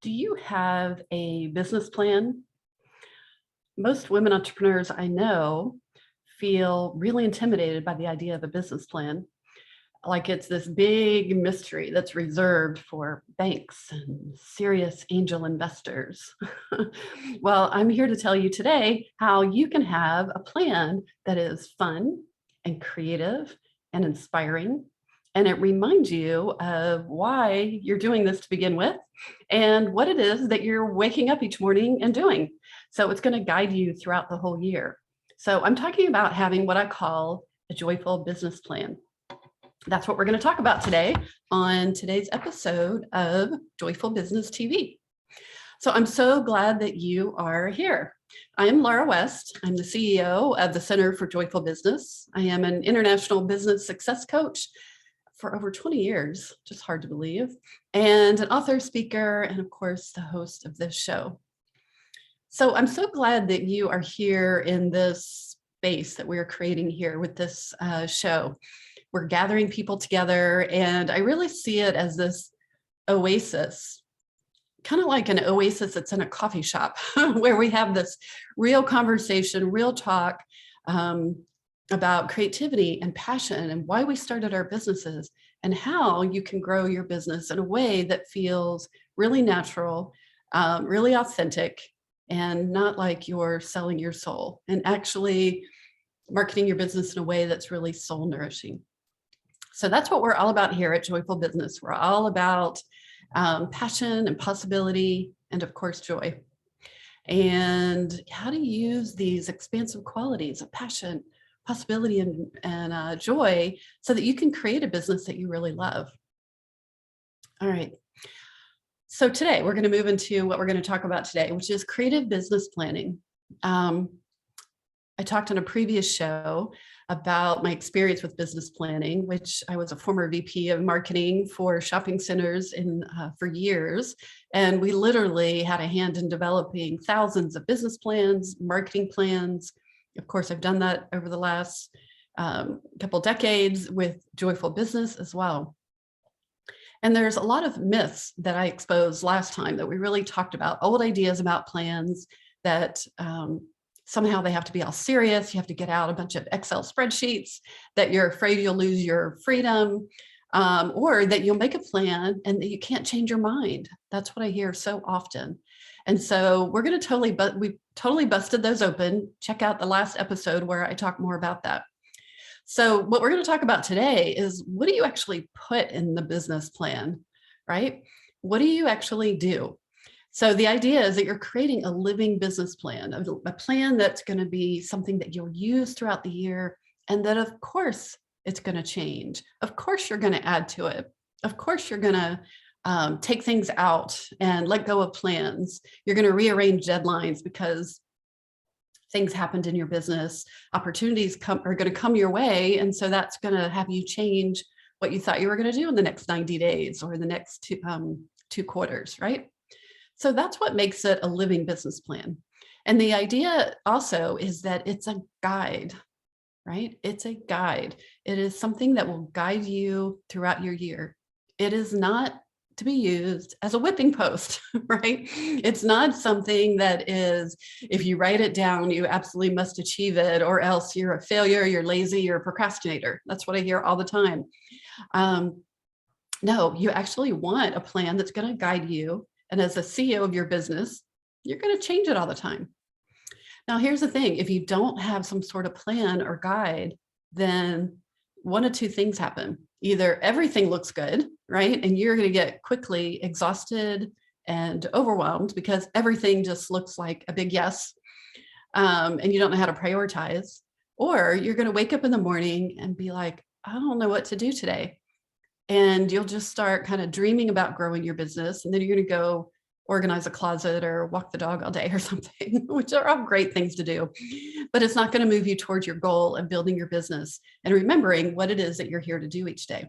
Do you have a business plan? Most women entrepreneurs I know feel really intimidated by the idea of a business plan, like it's this big mystery that's reserved for banks and serious angel investors. Well, I'm here to tell you today how you can have a plan that is fun and creative and inspiring. And it reminds you of why you're doing this to begin with and what it is that you're waking up each morning and doing. So it's going to guide you throughout the whole year. So I'm talking about having what I call a joyful business plan. That's what we're going to talk about today on today's episode of Joyful Business TV. So I'm so glad that you are here. I am Laura West. I'm the CEO of the Center for Joyful Business. I am an international business success coach for over 20 years, just hard to believe, and an author, speaker, and of course, the host of this show. So I'm so glad that you are here in this space that we're creating here with this show. We're gathering people together, and I really see it as this oasis, kind of like an oasis that's in a coffee shop where we have this real conversation, real talk about creativity and passion and why we started our businesses and how you can grow your business in a way that feels really natural, really authentic, and not like you're selling your soul, and actually marketing your business in a way that's really soul nourishing. So that's what we're all about here at Joyful Business. We're all about passion and possibility, and of course, joy. And how to use these expansive qualities of passion, possibility, and joy so that you can create a business that you really love. All right. So today we're going to move into what we're going to talk about today, which is creative business planning. I talked on a previous show about my experience with business planning, which I was a former VP of marketing for shopping centers for years. And we literally had a hand in developing thousands of business plans, marketing plans. Of course, I've done that over the last couple decades with Joyful Business as well. And there's a lot of myths that I exposed last time that we really talked about, old ideas about plans that somehow they have to be all serious. You have to get out a bunch of Excel spreadsheets, that you're afraid you'll lose your freedom, or that you'll make a plan and that you can't change your mind. That's what I hear so often. And so we're going to we totally busted those open. Check out the last episode where I talk more about that. So what we're going to talk about today is, what do you actually put in the business plan, right? What do you actually do? So the idea is that you're creating a living business plan, a plan that's going to be something that you'll use throughout the year, and that of course it's going to change. Of course you're going to add to it. Of course you're going to take things out and let go of plans. You're going to rearrange deadlines because things happened in your business. Opportunities are going to come your way, and so that's going to have you change what you thought you were going to do in the next 90 days or the next two quarters, right? So that's what makes it a living business plan. And the idea also is that it's a guide, right? It's a guide. It is something that will guide you throughout your year. It is not to be used as a whipping post, right? It's not something that is, if you write it down, you absolutely must achieve it, or else you're a failure, you're lazy, you're a procrastinator. That's what I hear all the time. No, you actually want a plan that's going to guide you. And as a CEO of your business, you're going to change it all the time. Now, here's the thing. If you don't have some sort of plan or guide, then one of two things happen. Either everything looks good, right? And you're going to get quickly exhausted and overwhelmed because everything just looks like a big yes, and you don't know how to prioritize. Or you're going to wake up in the morning and be like, I don't know what to do today. And you'll just start kind of dreaming about growing your business. And then you're going to go organize a closet or walk the dog all day or something, which are all great things to do. But it's not going to move you towards your goal of building your business and remembering what it is that you're here to do each day.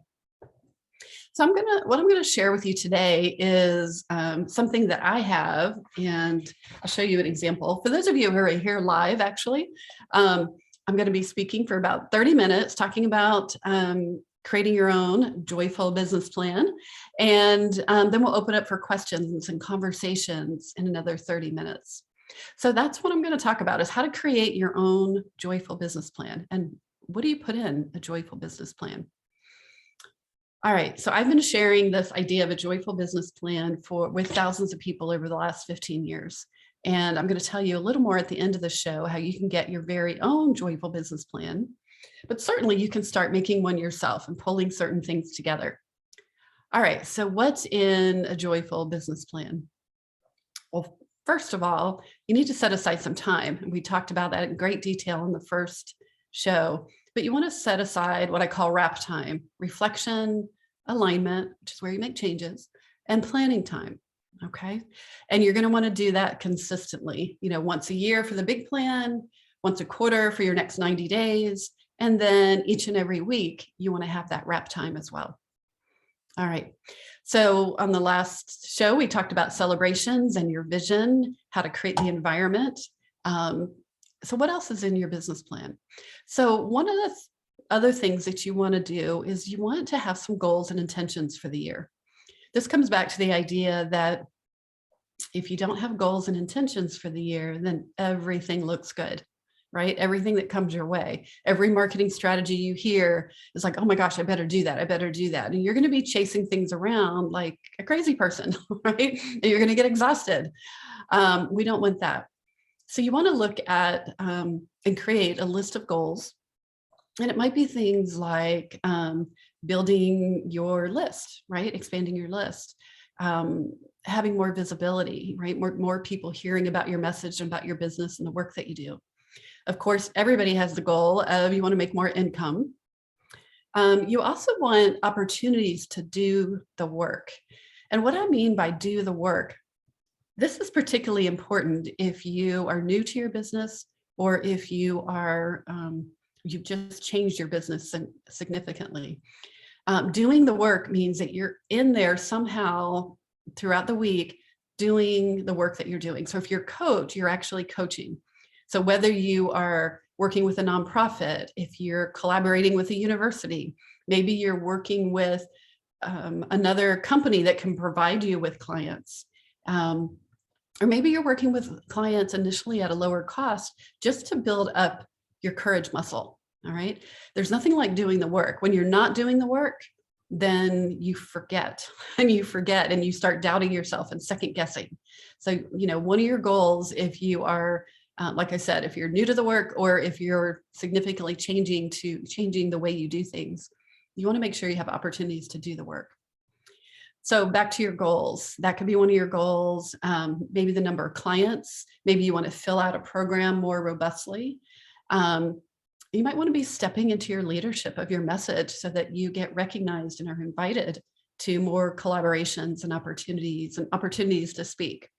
So what I'm going to share with you today is something that I have, and I'll show you an example. For those of you who are here live, actually, I'm going to be speaking for about 30 minutes talking about creating your own joyful business plan. And then we'll open up for questions and conversations in another 30 minutes. So that's what I'm going to talk about, is how to create your own joyful business plan. And what do you put in a joyful business plan? All right, so I've been sharing this idea of a joyful business plan with thousands of people over the last 15 years. And I'm going to tell you a little more at the end of the show, how you can get your very own joyful business plan. But certainly you can start making one yourself and pulling certain things together. All right, so what's in a joyful business plan? Well, first of all, you need to set aside some time. And we talked about that in great detail in the first show, but you want to set aside what I call wrap time: reflection, alignment, which is where you make changes, and planning time. Okay. And you're going to want to do that consistently, once a year for the big plan, once a quarter for your next 90 days. And then each and every week, you want to have that wrap time as well. All right. So on the last show, we talked about celebrations and your vision, how to create the environment. So what else is in your business plan? So one of the other things that you want to do is you want to have some goals and intentions for the year. This comes back to the idea that if you don't have goals and intentions for the year, then everything looks good, right? Everything that comes your way, every marketing strategy you hear is like, oh my gosh, I better do that. I better do that. And you're going to be chasing things around like a crazy person, right? And you're going to get exhausted. We don't want that. So you want to look at and create a list of goals. And it might be things like building your list, right? Expanding your list, having more visibility, right? More people hearing about your message and about your business and the work that you do. Of course, everybody has the goal of you want to make more income. You also want opportunities to do the work. And what I mean by do the work, this is particularly important if you are new to your business, or if you are you've just changed your business significantly. Doing the work means that you're in there somehow throughout the week doing the work that you're doing. So if you're a coach, you're actually coaching. So whether you are working with a nonprofit, if you're collaborating with a university, maybe you're working with another company that can provide you with clients. Or maybe you're working with clients initially at a lower cost just to build up your courage muscle. All right. There's nothing like doing the work. When you're not doing the work, then you forget and you start doubting yourself and second guessing. So, one of your goals, if you are, like I said, if you're new to the work, or if you're significantly changing the way you do things, you want to make sure you have opportunities to do the work. So back to your goals, that could be one of your goals, maybe the number of clients, maybe you want to fill out a program more robustly. You might want to be stepping into your leadership of your message so that you get recognized and are invited to more collaborations and opportunities to speak.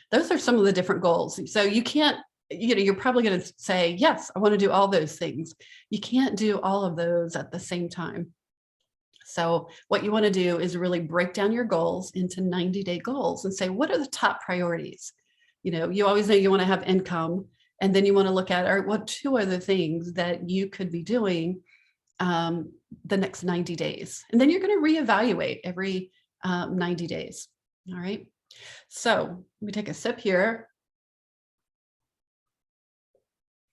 Those are some of the different goals. So you can't, you're probably going to say, yes, I want to do all those things. You can't do all of those at the same time. So what you want to do is really break down your goals into 90-day goals and say, what are the top priorities? You always know you want to have income, and then you want to look at what 2 other things that you could be doing the next 90 days. And then you're going to reevaluate every 90 days. All right. So let me take a sip here.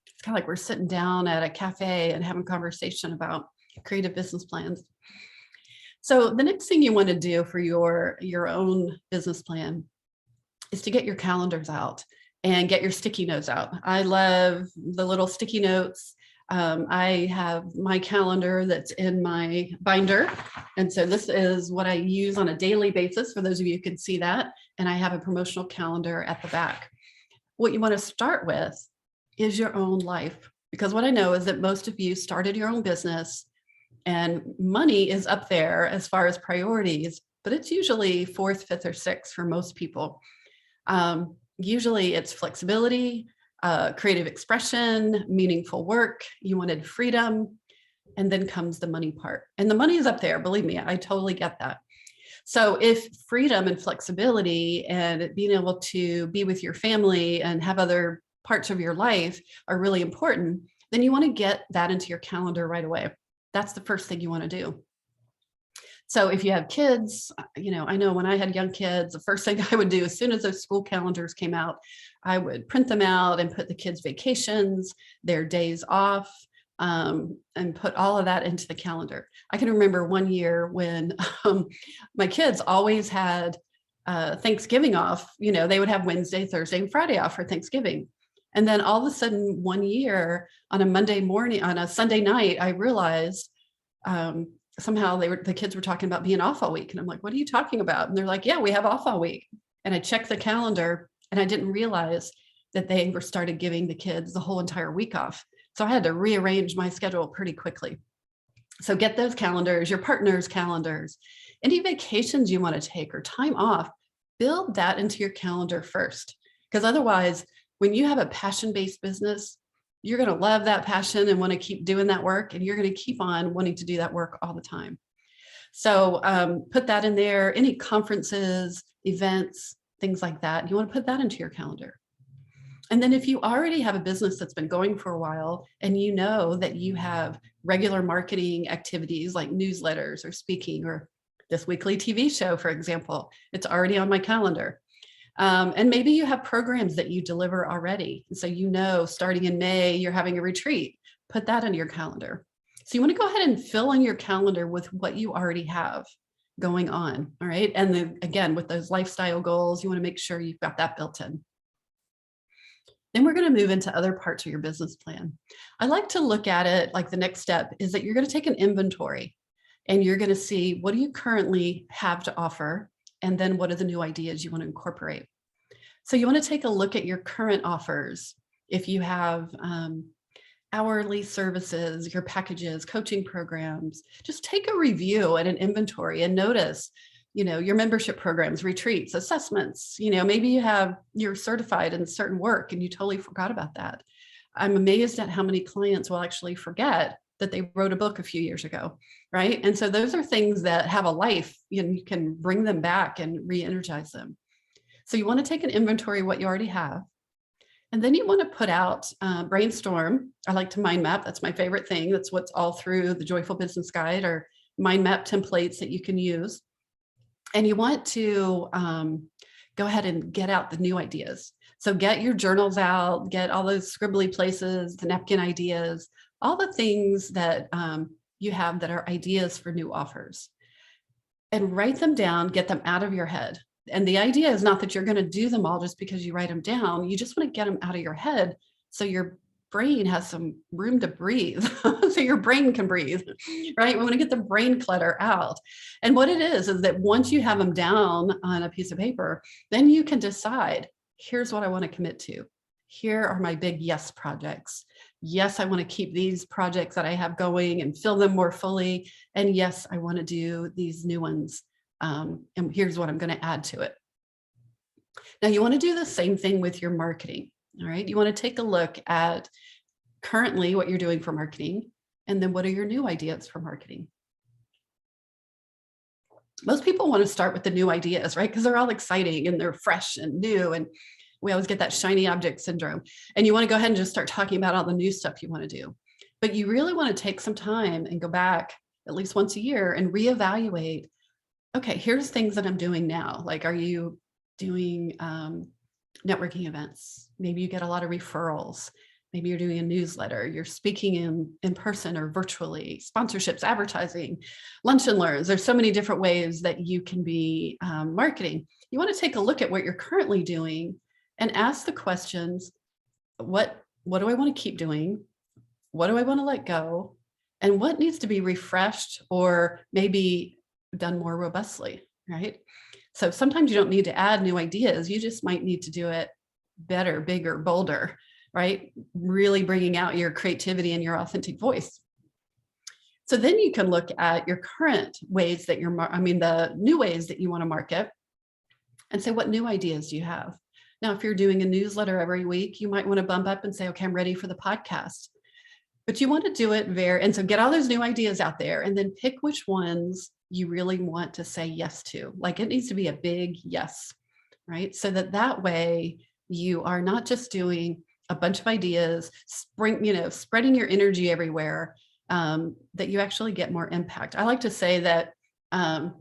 It's kind of like we're sitting down at a cafe and having a conversation about creative business plans. So the next thing you want to do for your own business plan is to get your calendars out and get your sticky notes out. I love the little sticky notes. I have my calendar that's in my binder. And so this is what I use on a daily basis, for those of you who can see that. And I have a promotional calendar at the back. What you want to start with is your own life, because what I know is that most of you started your own business, and money is up there as far as priorities, but it's usually 4th, 5th, or 6th for most people. Usually it's flexibility, creative expression, meaningful work. You wanted freedom, and then comes the money part. And the money is up there, believe me, I totally get that. So if freedom and flexibility and being able to be with your family and have other parts of your life are really important, then you want to get that into your calendar right away. That's the first thing you want to do. So if you have kids, I know when I had young kids, the first thing I would do as soon as those school calendars came out, I would print them out and put the kids' vacations, their days off, and put all of that into the calendar. I can remember one year when my kids always had Thanksgiving off. They would have Wednesday, Thursday, and Friday off for Thanksgiving. And then all of a sudden, one year on a Monday morning, on a Sunday night, I realized somehow the kids were talking about being off all week. And I'm like, what are you talking about? And they're like, yeah, we have off all week. And I checked the calendar and I didn't realize that they were started giving the kids the whole entire week off. So I had to rearrange my schedule pretty quickly. So get those calendars, your partner's calendars, any vacations you want to take or time off, build that into your calendar first. Because otherwise, when you have a passion-based business, you're going to love that passion and want to keep doing that work. And you're going to keep on wanting to do that work all the time. So put that in there, any conferences, events, things like that. You want to put that into your calendar. And then if you already have a business that's been going for a while and you know that you have regular marketing activities like newsletters or speaking or this weekly TV show, for example, it's already on my calendar. And maybe you have programs that you deliver already. And so starting in May, you're having a retreat, put that in your calendar. So you want to go ahead and fill in your calendar with what you already have going on, all right? And then again, with those lifestyle goals, you want to make sure you've got that built in. Then we're going to move into other parts of your business plan. I like to look at it like the next step is that you're going to take an inventory and you're going to see what do you currently have to offer, and then what are the new ideas you want to incorporate. So you want to take a look at your current offers. If you have hourly services, your packages, coaching programs, just take a review and an inventory and notice your membership programs, retreats, assessments, maybe you're certified in certain work and you totally forgot about that. I'm amazed at how many clients will actually forget that they wrote a book a few years ago, right? And so those are things that have a life, you can bring them back and re-energize them. So you want to take an inventory of what you already have. And then you want to put out, brainstorm. I like to mind map. That's my favorite thing. That's what's all through the Joyful Business Guide or mind map templates that you can use. And you want to go ahead and get out the new ideas. So get your journals out, get all those scribbly places, the napkin ideas, all the things that you have that are ideas for new offers. And write them down, get them out of your head. And the idea is not that you're going to do them all just because you write them down. You just want to get them out of your head so your brain has some room to breathe, so your brain can breathe, right? We want to get the brain clutter out. And what it is that once you have them down on a piece of paper, then you can decide, here's what I want to commit to. Here are my big yes projects. Yes, I want to keep these projects that I have going and fill them more fully. And yes, I want to do these new ones. And here's what I'm going to add to it. Now you want to do the same thing with your marketing. All right. You want to take a look at currently what you're doing for marketing, and then what are your new ideas for marketing? Most people want to start with the new ideas, right? Because they're all exciting and they're fresh and new. And we always get that shiny object syndrome. And you want to go ahead and just start talking about all the new stuff you want to do. But you really want to take some time and go back at least once a year and reevaluate, okay, here's things that I'm doing now. Like, are you doing networking events? Maybe you get a lot of referrals. Maybe you're doing a newsletter, you're speaking in person or virtually, sponsorships, advertising, lunch and learns. There's so many different ways that you can be marketing. You want to take a look at what you're currently doing and ask the questions, what do I want to keep doing? What do I want to let go? And what needs to be refreshed or maybe done more robustly, right? So sometimes you don't need to add new ideas. You just might need to do it better, bigger, bolder, right? Really bringing out your creativity and your authentic voice. So then you can look at your current ways that the new ways that you want to market and say, what new ideas do you have? Now, if you're doing a newsletter every week, you might want to bump up and say, okay, I'm ready for the podcast. But you want to do it and so get all those new ideas out there and then pick which ones you really want to say yes to. Like, it needs to be a big yes, right? So that way you are not just doing a bunch of ideas, spreading your energy everywhere, that you actually get more impact. I like to say that Um,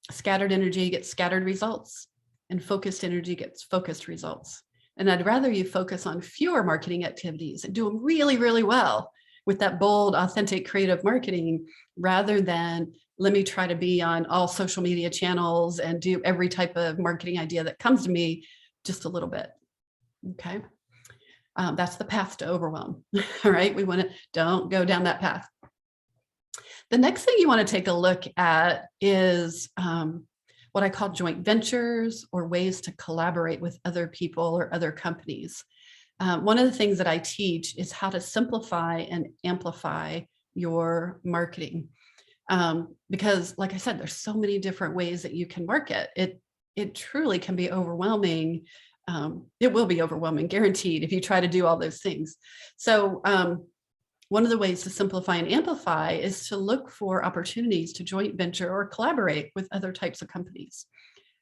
Scattered energy gets scattered results, and focused energy gets focused results. And I'd rather you focus on fewer marketing activities and do them really, really well with that bold, authentic, creative marketing, rather than let me try to be on all social media channels and do every type of marketing idea that comes to me just a little bit. Okay. That's the path to overwhelm. All right. We want to don't go down that path. The next thing you want to take a look at is what I call joint ventures, or ways to collaborate with other people or other companies. One of the things that I teach is how to simplify and amplify your marketing. Because like I said, there's so many different ways that you can market. It truly can be overwhelming. It will be overwhelming, guaranteed, if you try to do all those things. So one of the ways to simplify and amplify is to look for opportunities to joint venture or collaborate with other types of companies.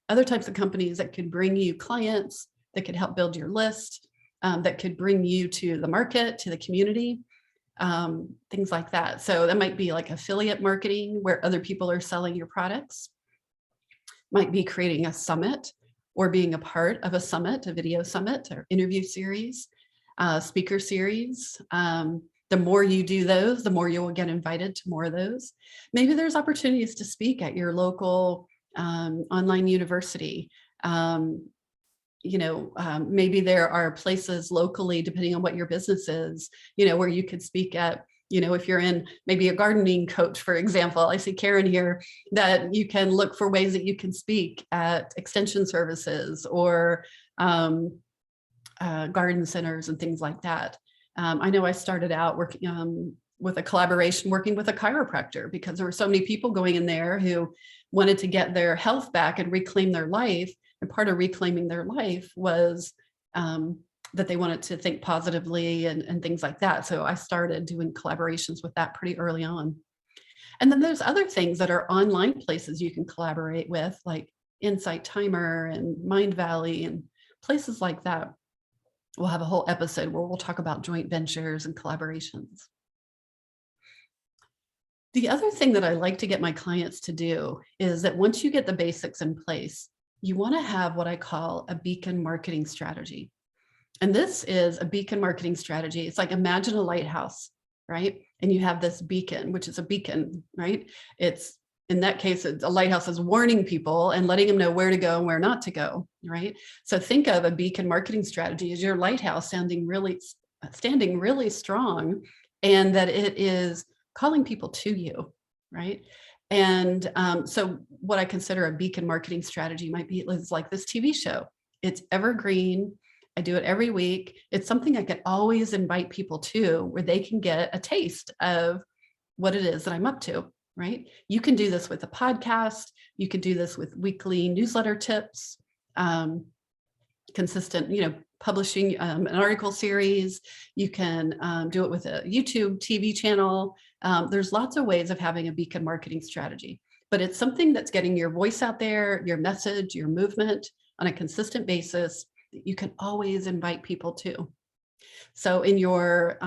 Other types of companies that could bring you clients, that could help build your list, that could bring you to the market, to the community, things like that. So that might be like affiliate marketing, where other people are selling your products. Might be creating a summit, or being a part of a summit, a video summit or interview series, speaker series. The more you do those, the more you will get invited to more of those. Maybe there's opportunities to speak at your local online university. Maybe there are places locally, depending on what your business is, where you could speak at, if you're in maybe a gardening coach, for example. I see Karen here, that you can look for ways that you can speak at extension services or garden centers and things like that. I know I started out working with a collaboration, working with a chiropractor, because there were so many people going in there who wanted to get their health back and reclaim their life. And part of reclaiming their life was that they wanted to think positively and things like that. So I started doing collaborations with that pretty early on. And then there's other things that are online places you can collaborate with, like Insight Timer and Mind Valley and places like that. We'll have a whole episode where we'll talk about joint ventures and collaborations. The other thing that I like to get my clients to do is that once you get the basics in place, you want to have what I call a beacon marketing strategy. And this is a beacon marketing strategy. It's like, imagine a lighthouse, right? And you have this beacon, which is a beacon, right? It's, in that case, a lighthouse is warning people and letting them know where to go and where not to go, right? So think of a beacon marketing strategy as your lighthouse standing really strong, and that it is calling people to you, right? And so what I consider a beacon marketing strategy might be is like this TV show. It's evergreen. I do it every week. It's something I can always invite people to, where they can get a taste of what it is that I'm up to, right? You can do this with a podcast. You could do this with weekly newsletter tips, consistent, publishing an article series. You can do it with a YouTube TV channel. There's lots of ways of having a beacon marketing strategy, but it's something that's getting your voice out there, your message, your movement on a consistent basis that you can always invite people to. So in your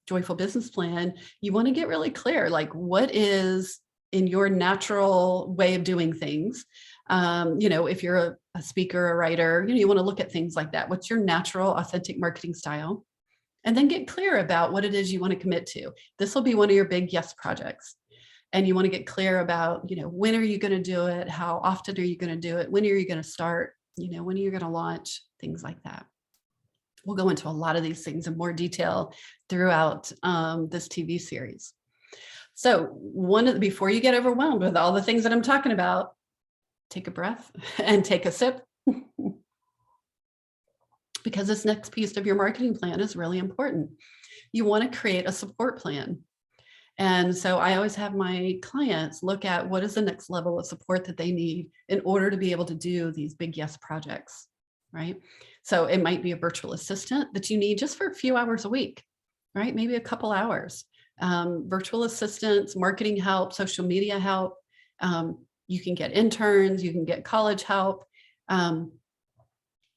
joyful business plan, you want to get really clear, like, what is in your natural way of doing things. If you're a speaker, a writer, you want to look at things like that. What's your natural, authentic marketing style? And then get clear about what it is you want to commit to. This will be one of your big yes projects. And you want to get clear about, when are you going to do it? How often are you going to do it? When are you going to start? When are you going to launch? Things like that. We'll go into a lot of these things in more detail throughout this TV series. So before you get overwhelmed with all the things that I'm talking about, take a breath and take a sip. Because this next piece of your marketing plan is really important. You want to create a support plan. And so I always have my clients look at what is the next level of support that they need in order to be able to do these big yes projects, right? So it might be a virtual assistant that you need just for a few hours a week, right? Maybe a couple hours. Virtual assistants, marketing help, social media help. You can get interns, you can get college help.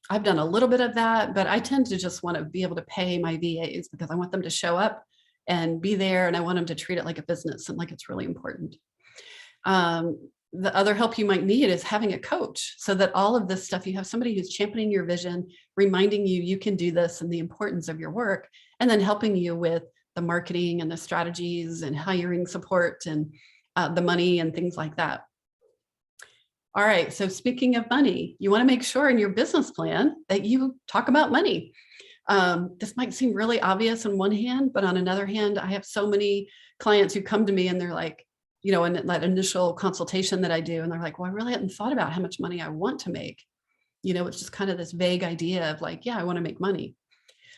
I've done a little bit of that, but I tend to just want to be able to pay my VAs because I want them to show up and be there, and I want them to treat it like a business and like it's really important. the other help you might need is having a coach, so that all of this stuff, you have somebody who's championing your vision, reminding you you can do this and the importance of your work, and then helping you with the marketing and the strategies and hiring support and the money and things like that. All right, so speaking of money, you want to make sure in your business plan that you talk about money. This might seem really obvious on one hand, but on another hand, I have so many clients who come to me and they're like, in that initial consultation that I do, and they're like, well, I really hadn't thought about how much money I want to make. It's just kind of this vague idea of like, yeah, I want to make money.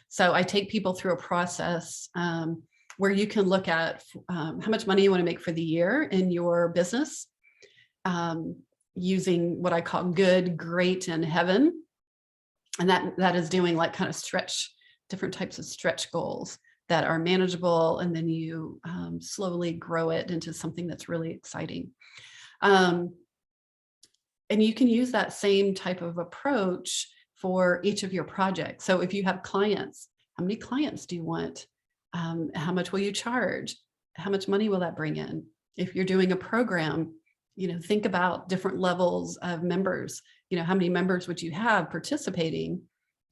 So I take people through a process where you can look at how much money you want to make for the year in your business, using what I call good, great, and heaven. And that is doing like kind of different types of stretch goals that are manageable. And then you slowly grow it into something that's really exciting. And you can use that same type of approach for each of your projects. So if you have clients, how many clients do you want? How much will you charge? How much money will that bring in? If you're doing a program, think about different levels of members. How many members would you have participating,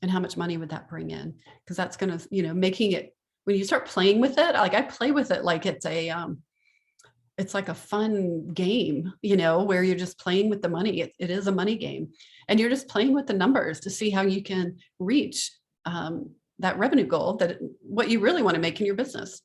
and how much money would that bring in? Because that's going to, making it, when you start playing with it, like I play with it like it's like a fun game, where you're just playing with the money. It is a money game, and you're just playing with the numbers to see how you can reach that revenue goal, what you really want to make in your business.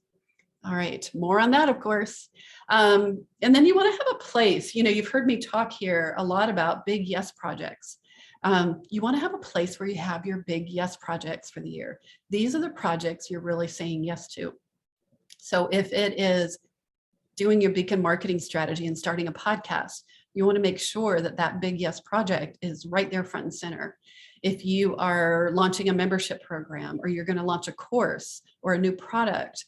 All right, more on that, of course. And then you want to have a place. You've heard me talk here a lot about big yes projects. You want to have a place where you have your big yes projects for the year. These are the projects you're really saying yes to. So if it is doing your beacon marketing strategy and starting a podcast, you want to make sure that that big yes project is right there front and center. If you are launching a membership program, or you're going to launch a course or a new product,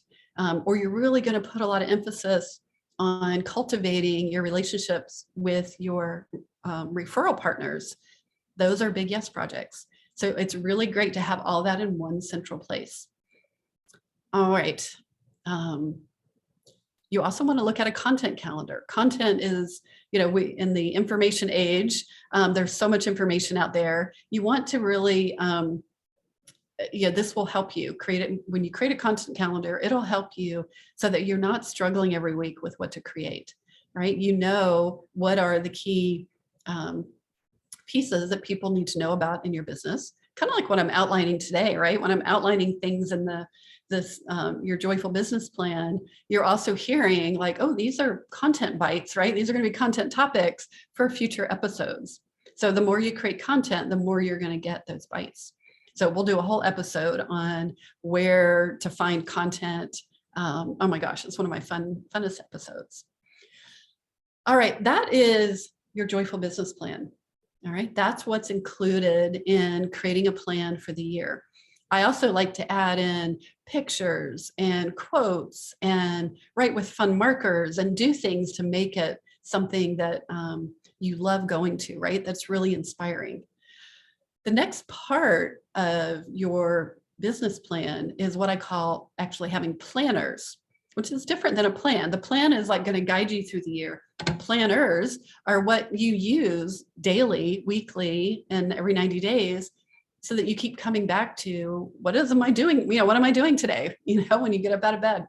or you're really going to put a lot of emphasis on cultivating your relationships with your referral partners, those are big yes projects. So it's really great to have all that in one central place. All right. You also want to look at a content calendar. Content is, in the information age, there's so much information out there. You want to really, this will help you create it. When you create a content calendar, it'll help you so that you're not struggling every week with what to create, right? What are the key pieces that people need to know about in your business. Kind of like what I'm outlining today, right? When I'm outlining things in your joyful business plan, you're also hearing like, oh, these are content bites, right? These are going to be content topics for future episodes. So the more you create content, the more you're going to get those bites. So we'll do a whole episode on where to find content. Oh my gosh, it's one of my funnest episodes. All right, that is your joyful business plan. All right, that's what's included in creating a plan for the year. I also like to add in pictures and quotes and write with fun markers and do things to make it something that you love going to, right? That's really inspiring. The next part of your business plan is what I call actually having planners, which is different than a plan. The plan is like going to guide you through the year. The planners are what you use daily, weekly, and every 90 days so that you keep coming back to what am I doing? What am I doing today? When you get up out of bed.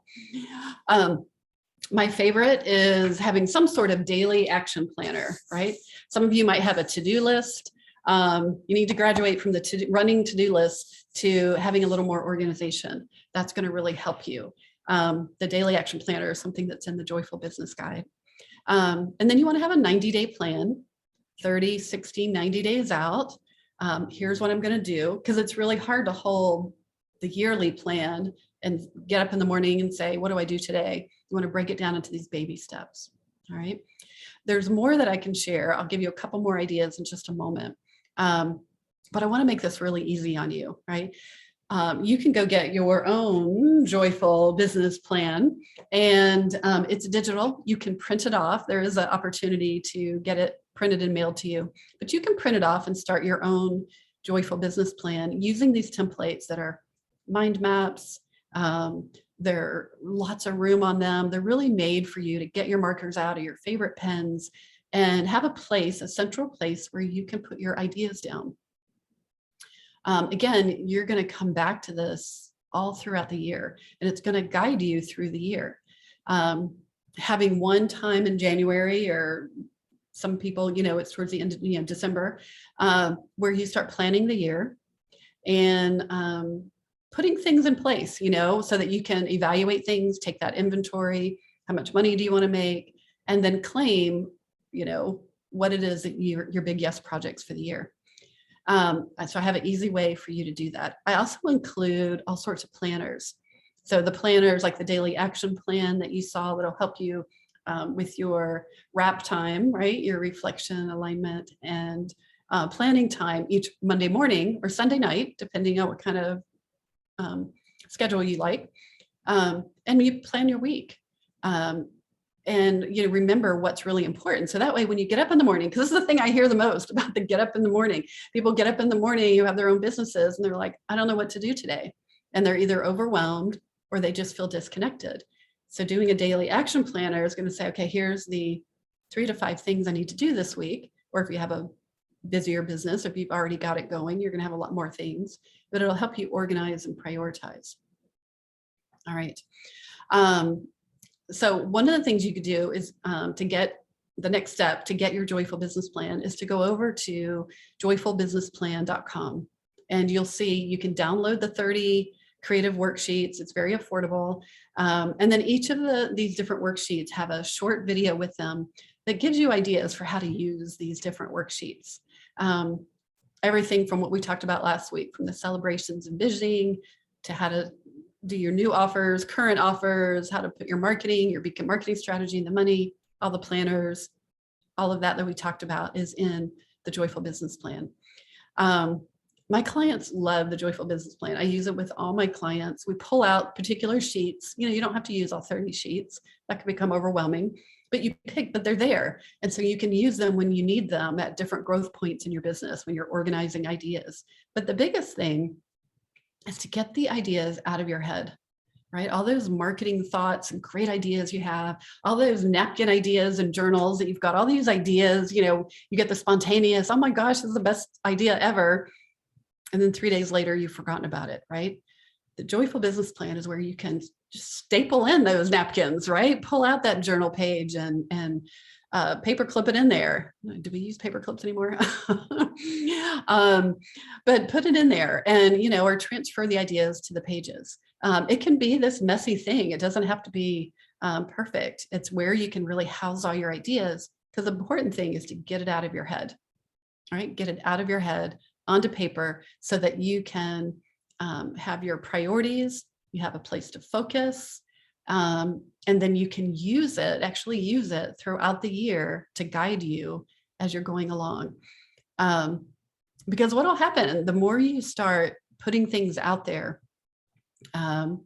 My favorite is having some sort of daily action planner, right? Some of you might have a to-do list. You need to graduate from the running to-do list to having a little more organization. That's going to really help you. The daily action planner is something that's in the Joyful Business Guide. And then you want to have a 90-day plan, 30, 60, 90 days out. Here's what I'm going to do, because it's really hard to hold the yearly plan and get up in the morning and say, what do I do today? You want to break it down into these baby steps. All right. There's more that I can share. I'll give you a couple more ideas in just a moment. But I want to make this really easy on you, right? You can go get your own joyful business plan, and it's digital. You can print it off. There is an opportunity to get it printed and mailed to you, but you can print it off and start your own joyful business plan using these templates that are mind maps. There are lots of room on them. They're really made for you to get your markers out of your favorite pens, and have a place, a central place where you can put your ideas down. Again, you're going to come back to this all throughout the year, and it's going to guide you through the year. Having one time in January, or some people, it's towards the end of, December, where you start planning the year and putting things in place, so that you can evaluate things, take that inventory, how much money do you want to make, and then claim, what it is that your big yes projects for the year. So I have an easy way for you to do that. I also include all sorts of planners. So the planners, like the daily action plan that you saw, that'll help you with your wrap time, right? Your reflection, alignment, and planning time each Monday morning or Sunday night, depending on what kind of schedule you like. And you plan your week. And remember what's really important. So that way, when you get up in the morning, because this is the thing I hear the most about, the get up in the morning. People get up in the morning who have their own businesses, and they're like, I don't know what to do today. And they're either overwhelmed or they just feel disconnected. So doing a daily action planner is going to say, okay, here's the 3 to 5 things I need to do this week. Or if you have a busier business, if you've already got it going, you're going to have a lot more things, but it'll help you organize and prioritize. All right. So one of the things you could do is to get the next step to get your Joyful Business Plan is to go over to joyfulbusinessplan.com, and you'll see you can download the 30 creative worksheets. It's very affordable. And then each of these different worksheets have a short video with them that gives you ideas for how to use these different worksheets. Everything from what we talked about last week, from the celebrations and visioning to how to do your new offers, current offers, how to put your marketing, your beacon marketing strategy, and the money, all the planners, all of that we talked about is in the Joyful Business Plan. My clients love the Joyful Business Plan. I use it with all my clients. We pull out particular sheets. You don't have to use all 30 sheets. That can become overwhelming, but you pick, but they're there. And so you can use them when you need them at different growth points in your business, when you're organizing ideas. But the biggest thing is to get the ideas out of your head, right? All those marketing thoughts and great ideas you have, all those napkin ideas and journals that you've got, all these ideas, you get the spontaneous, oh my gosh, this is the best idea ever. And then 3 days later, you've forgotten about it, right? The Joyful Business Plan is where you can just staple in those napkins, right? Pull out that journal page and paper clip it in there. Do we use paper clips anymore? But put it in there and, or transfer the ideas to the pages. It can be this messy thing. It doesn't have to be perfect. It's where you can really house all your ideas, because the important thing is to get it out of your head, right? Get it out of your head onto paper so that you can have your priorities, you have a place to focus, and then you can actually use it throughout the year to guide you as you're going along. Because what will happen, the more you start putting things out there, in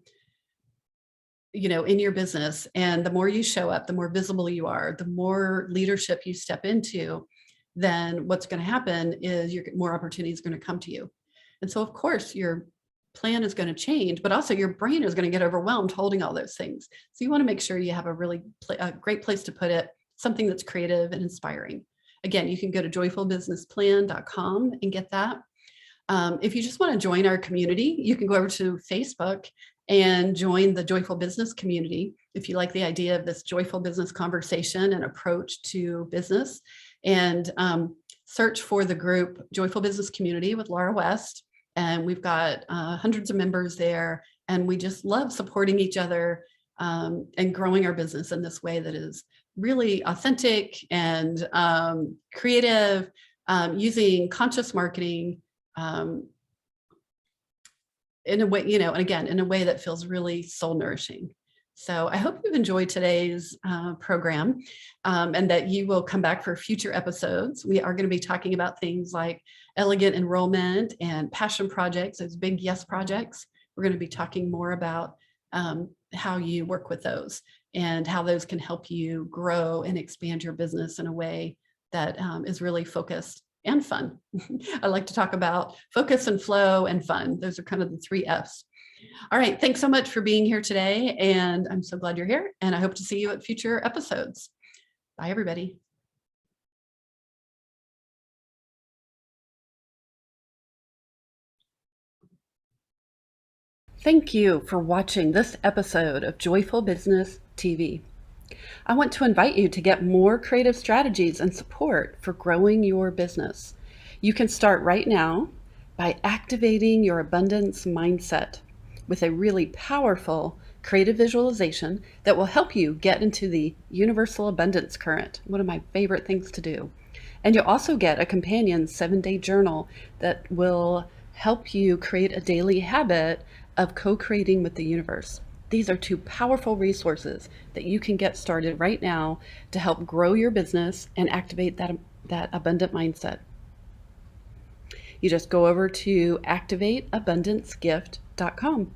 your business, and the more you show up, the more visible you are, the more leadership you step into, then what's going to happen is more opportunities are going to come to you. And so, of course, your plan is going to change, but also your brain is going to get overwhelmed holding all those things. So you want to make sure you have a great place to put it, something that's creative and inspiring. Again, you can go to joyfulbusinessplan.com and get that. If you just want to join our community, you can go over to Facebook and join the Joyful Business community. If you like the idea of this joyful business conversation and approach to business, and search for the group Joyful Business Community with Laura West. And we've got hundreds of members there, and we just love supporting each other and growing our business in this way that is really authentic and creative, using conscious marketing in a way, and again, in a way that feels really soul nourishing. So I hope you've enjoyed today's program and that you will come back for future episodes. We are going to be talking about things like elegant enrollment and passion projects, those big yes projects. We're going to be talking more about how you work with those and how those can help you grow and expand your business in a way that is really focused and fun. I like to talk about focus and flow and fun. Those are kind of the 3 F's. All right. Thanks so much for being here today. And I'm so glad you're here. And I hope to see you at future episodes. Bye, everybody. Thank you for watching this episode of Joyful Business TV. I want to invite you to get more creative strategies and support for growing your business. You can start right now by activating your abundance mindset with a really powerful creative visualization that will help you get into the universal abundance current, one of my favorite things to do. And you'll also get a companion 7-day journal that will help you create a daily habit of co-creating with the universe. These are two powerful resources that you can get started right now to help grow your business and activate that abundant mindset. You just go over to activateabundancegift.com.